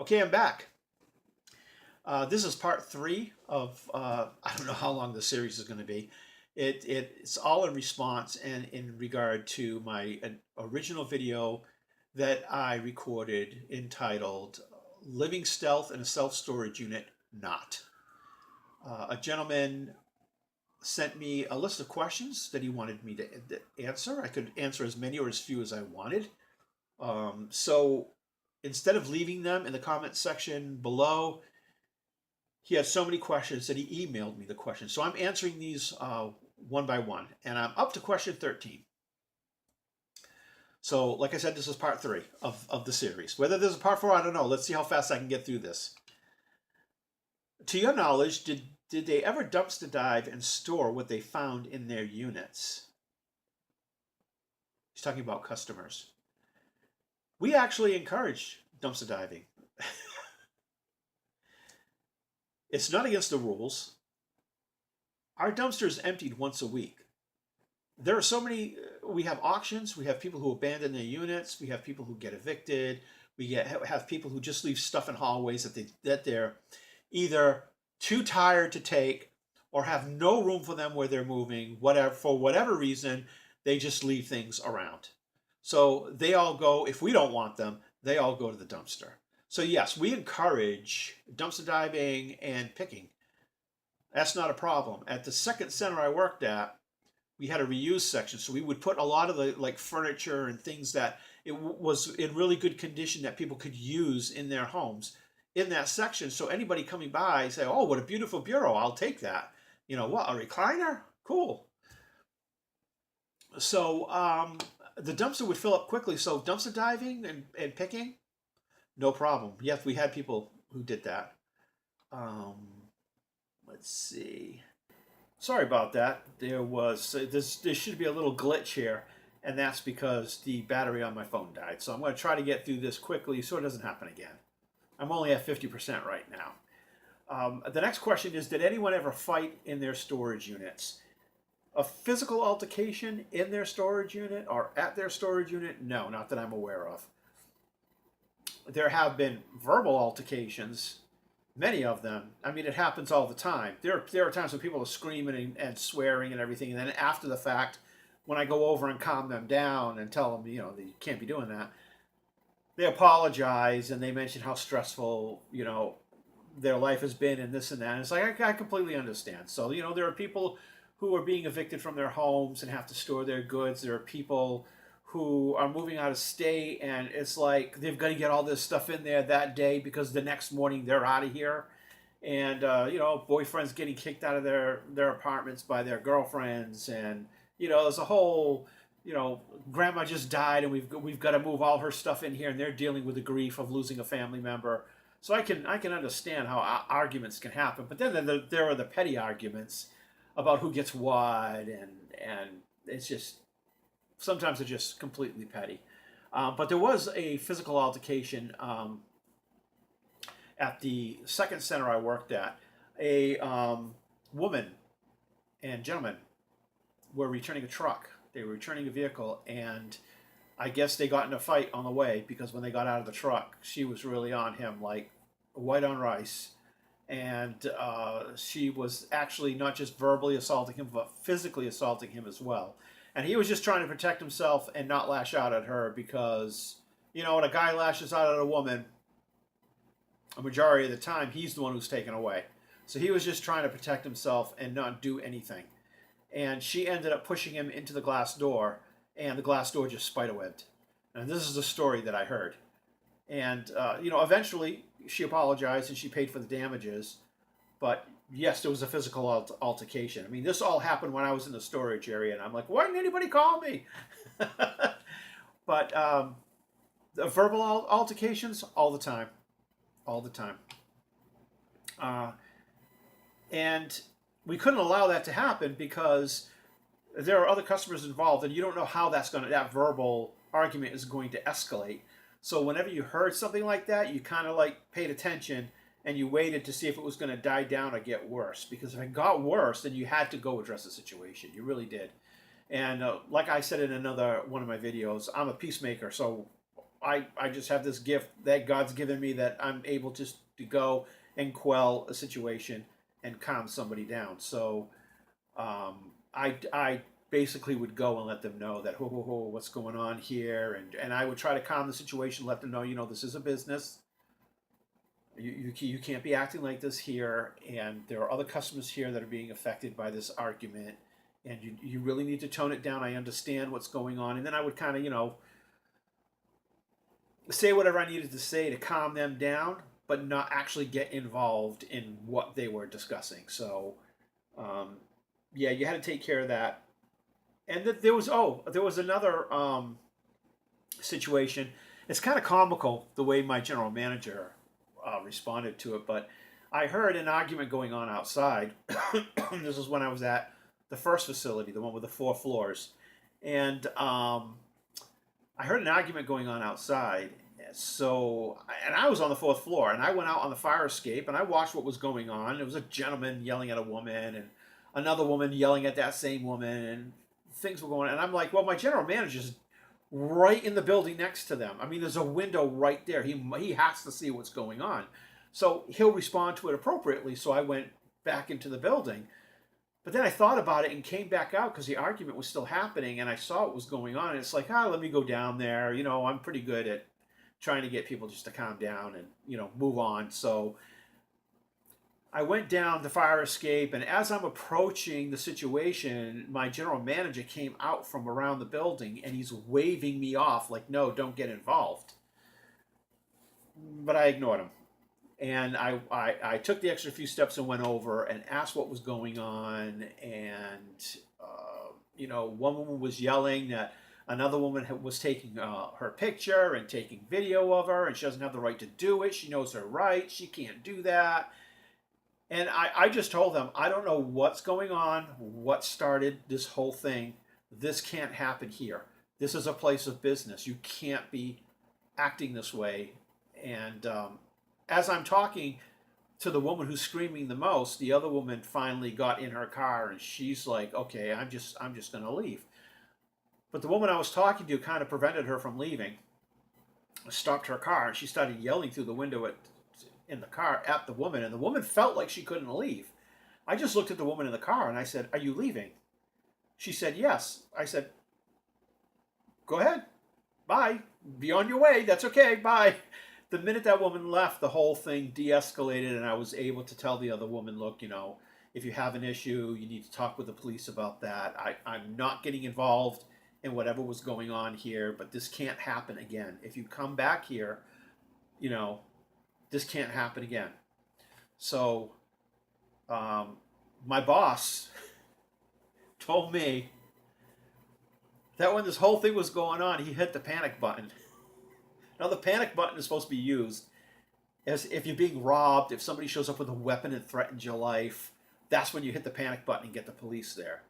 Okay, I'm back. This is part three of, I don't know how long the series is going to be. It's all in response and in regard to my original video that I recorded entitled Living Stealth in a Self-Storage Unit Not. A gentleman sent me a list of questions that he wanted me to answer. I could answer as many or as few as I wanted. So instead of leaving them in the comment section below, he had so many questions that he emailed me the questions. So I'm answering these one by one, and I'm up to question 13. So, like I said, this is part three of the series. Whether there's a part four, I don't know. Let's see how fast I can get through this. To your knowledge, did they ever dumpster dive and store what they found in their units? He's talking about customers. We actually encourage dumpster diving. It's not against the rules. Our dumpster is emptied once a week. There are so many, we have auctions, we have people who abandon their units, we have people who get evicted, we have people who just leave stuff in hallways that they're either too tired to take or have no room for them where they're moving, for whatever reason, they just leave things around. So they all go, if we don't want them, they all go to the dumpster. So yes, we encourage dumpster diving and picking. That's not a problem. At the second center I worked at, we had a reuse section. So we would put a lot of the furniture and things that it was in really good condition that people could use in their homes in that section. So anybody coming by say, oh, what a beautiful bureau. I'll take that. You know what, a recliner? Cool. So the dumpster would fill up quickly. So dumpster diving and picking, no problem. Yes, we had people who did that. Let's see. Sorry about that. There should be a little glitch here, and that's because the battery on my phone died. So I'm going to try to get through this quickly so it doesn't happen again. I'm only at 50% right now. The next question is, did anyone ever fight in their storage units? A physical altercation in their storage unit or at their storage unit? No, not that I'm aware of. There have been verbal altercations, many of them. I mean, it happens all the time. There are times when people are screaming and swearing and everything, and then after the fact, when I go over and calm them down and tell them, you know, that you can't be doing that, they apologize and they mention how stressful, you know, their life has been and this and that. And it's like, I completely understand. So, you know, there are people who are being evicted from their homes and have to store their goods. There are people who are moving out of state, and it's like they've got to get all this stuff in there that day because the next morning they're out of here. And, you know, boyfriends getting kicked out of their apartments by their girlfriends. And, you know, there's a whole, you know, grandma just died and we've got to move all her stuff in here, and they're dealing with the grief of losing a family member. So I can understand how arguments can happen. But then there are the petty arguments about who gets what, and it's just, sometimes they're just completely petty. But there was a physical altercation at the second center I worked at. A woman and gentleman were returning a truck. They were returning a vehicle, and I guess they got in a fight on the way because when they got out of the truck, she was really on him like white on rice. And she was actually not just verbally assaulting him, but physically assaulting him as well. And he was just trying to protect himself and not lash out at her because, you know, when a guy lashes out at a woman, a majority of the time, he's the one who's taken away. So he was just trying to protect himself and not do anything. And she ended up pushing him into the glass door, and the glass door just spiderwebbed. And this is the story that I heard. And, you know, eventually she apologized and she paid for the damages. But yes, there was a physical altercation. I mean, this all happened when I was in the storage area, and I'm like, why didn't anybody call me? But the verbal altercations, all the time. All the time. And we couldn't allow that to happen because there are other customers involved, and you don't know how that verbal argument is going to escalate. So whenever you heard something like that, you kind of like paid attention and you waited to see if it was going to die down or get worse. Because if it got worse, then you had to go address the situation. You really did. And like I said in another one of my videos, I'm a peacemaker. So I just have this gift that God's given me that I'm able to go and quell a situation and calm somebody down. So I basically would go and let them know that what's going on here, and I would try to calm the situation, let them know, this is a business. You can't be acting like this here, and there are other customers here that are being affected by this argument, and you really need to tone it down. I understand what's going on, and then I would kind of say whatever I needed to say to calm them down, but not actually get involved in what they were discussing. So um, yeah, you had to take care of that. And there was another situation. It's kind of comical the way my general manager responded to it, but I heard an argument going on outside. This was when I was at the first facility, the one with the 4 floors, and I heard an argument going on outside. So, and I was on the 4th floor, and I went out on the fire escape, and I watched what was going on. There was a gentleman yelling at a woman, and another woman yelling at that same woman, and things were going on. And I'm like, well, my general manager's right in the building next to them. I mean, there's a window right there. He has to see what's going on, so he'll respond to it appropriately. So I went back into the building, but then I thought about it and came back out because the argument was still happening, and I saw what was going on. And it's like, let me go down there. I'm pretty good at trying to get people just to calm down and move on. So I went down the fire escape, and as I'm approaching the situation, my general manager came out from around the building, and he's waving me off like, no, don't get involved. But I ignored him. And I took the extra few steps and went over and asked what was going on. And, one woman was yelling that another woman was taking her picture and taking video of her, and she doesn't have the right to do it. She knows her rights. She can't do that. And I just told them, I don't know what's going on, what started this whole thing. This can't happen here. This is a place of business. You can't be acting this way. And as I'm talking to the woman who's screaming the most, the other woman finally got in her car, and she's like, okay, I'm just going to leave. But the woman I was talking to kind of prevented her from leaving, stopped her car, and she started yelling through the window in the car at the woman, and the woman felt like she couldn't leave. I just looked at the woman in the car and I said, are you leaving? She said, yes. I said, go ahead. Bye. Be on your way. That's okay. Bye. The minute that woman left, the whole thing de-escalated, and I was able to tell the other woman, look, if you have an issue, you need to talk with the police about that. I'm not getting involved in whatever was going on here, but this can't happen again. If you come back here, this can't happen again. So my boss told me that when this whole thing was going on, he hit the panic button. Now, the panic button is supposed to be used as if you're being robbed, if somebody shows up with a weapon and threatens your life. That's when you hit the panic button and get the police there.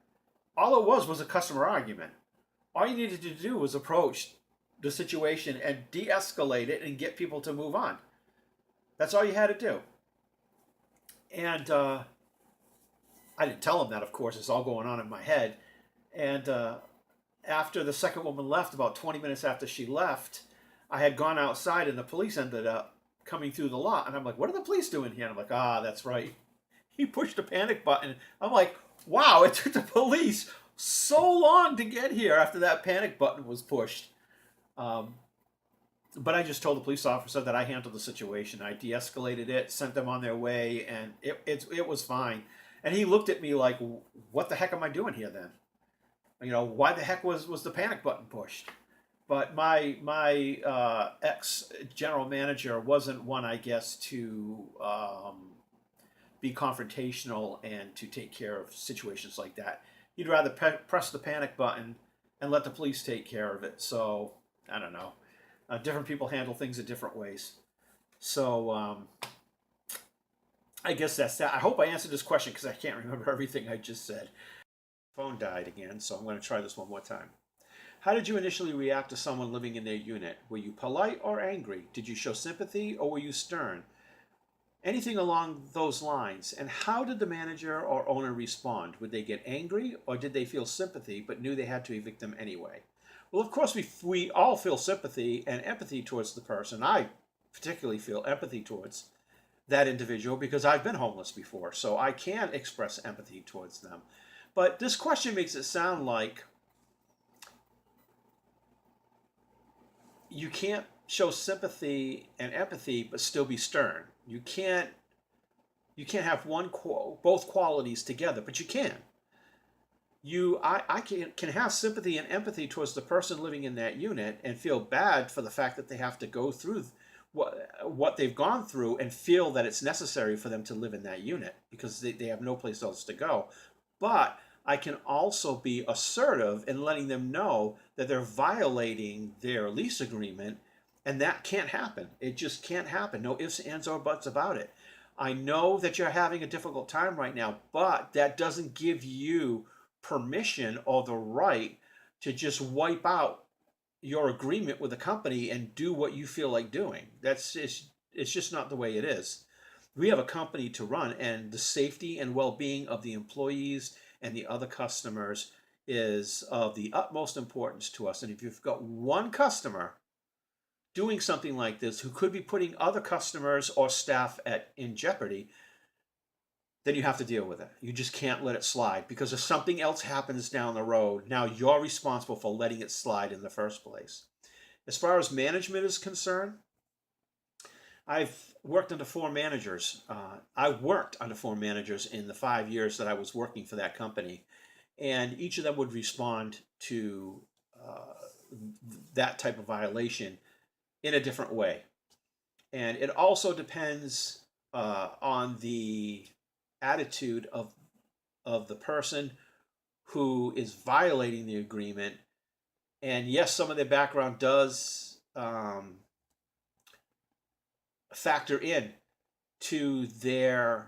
All it was a customer argument. All you needed to do was approach the situation and de-escalate it and get people to move on. That's all you had to do. And I didn't tell him that, of course. It's all going on in my head. And after the second woman left, about 20 minutes after she left, I had gone outside, and the police ended up coming through the lot. And I'm like, what are the police doing here? And I'm like, that's right. He pushed the panic button. I'm like, wow, it took the police so long to get here after that panic button was pushed. But I just told the police officer that I handled the situation. I de-escalated it, sent them on their way, and it was fine. And he looked at me like, what the heck am I doing here then? Why the heck was the panic button pushed? But my ex general manager wasn't one, I guess, to be confrontational and to take care of situations like that. He'd rather press the panic button and let the police take care of it. So I don't know. Different people handle things in different ways. So I guess that's that. I hope I answered this question because I can't remember everything I just said. Phone died again, so I'm going to try this one more time. How did you initially react to someone living in their unit? Were you polite or angry? Did you show sympathy or were you stern? Anything along those lines. And how did the manager or owner respond? Would they get angry or did they feel sympathy but knew they had to evict them anyway? Well, of course, we all feel sympathy and empathy towards the person. I particularly feel empathy towards that individual because I've been homeless before, so I can express empathy towards them. But this question makes it sound like you can't show sympathy and empathy but still be stern. You can't have both qualities together, but you can. I can have sympathy and empathy towards the person living in that unit and feel bad for the fact that they have to go through what they've gone through and feel that it's necessary for them to live in that unit because they have no place else to go. But I can also be assertive in letting them know that they're violating their lease agreement, and that can't happen. It just can't happen. No ifs, ands, or buts about it. I know that you're having a difficult time right now, but that doesn't give you permission or the right to just wipe out your agreement with the company and do what you feel like doing. It's just not the way it is. We have a company to run, and the safety and well-being of the employees and the other customers is of the utmost importance to us. And if you've got one customer doing something like this who could be putting other customers or staff in jeopardy, then you have to deal with it. You just can't let it slide because if something else happens down the road, now you're responsible for letting it slide in the first place. As far as management is concerned, I've worked under four managers. I worked under four managers in the 5 years that I was working for that company, and each of them would respond to that type of violation in a different way. And it also depends on the attitude of the person who is violating the agreement. And yes, some of their background does factor in to their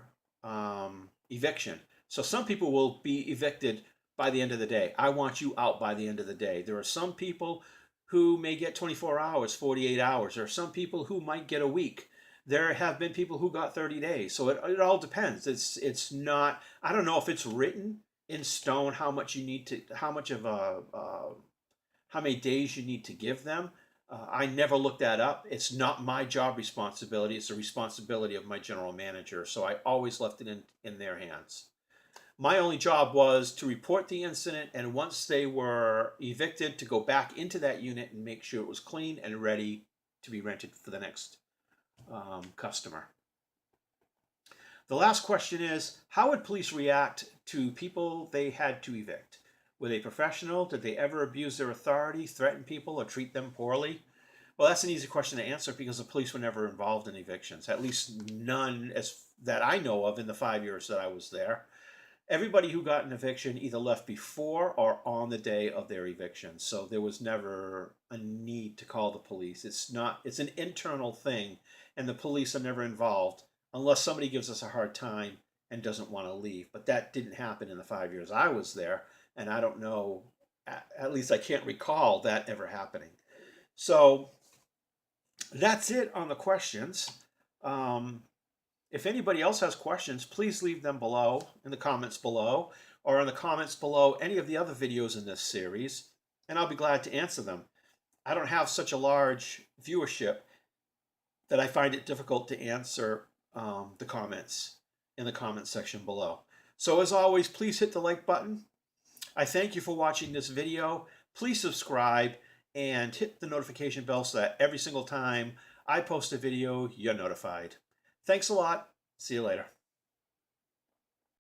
eviction. So some people will be evicted by the end of the day. I want you out by the end of the day. There are some people who may get 24 hours, 48 hours, or some people who might get a week. There have been people who got 30 days. So it all depends. It's not, I don't know if it's written in stone how much you need to, how much of a, how many days you need to give them. I never looked that up. It's not my job responsibility. It's the responsibility of my general manager. So I always left it in their hands. My only job was to report the incident, and once they were evicted, to go back into that unit and make sure it was clean and ready to be rented for the next customer. The last question is, how would police react to people they had to evict? Were they professional? Did they ever abuse their authority, threaten people, or treat them poorly? Well, that's an easy question to answer because the police were never involved in evictions, at least none as that I know of in the 5 years that I was there. Everybody who got an eviction either left before or on the day of their eviction. So there was never a need to call the police. It's an internal thing, and the police are never involved unless somebody gives us a hard time and doesn't want to leave. But that didn't happen in the 5 years I was there, and I don't know, at least I can't recall that ever happening. So that's it on the questions. If anybody else has questions, please leave them below in the comments below, or in the comments below any of the other videos in this series, and I'll be glad to answer them. I don't have such a large viewership that I find it difficult to answer the comments in the comments section below. So as always, please hit the like button. I thank you for watching this video. Please subscribe and hit the notification bell so that every single time I post a video, you're notified. Thanks a lot. See you later.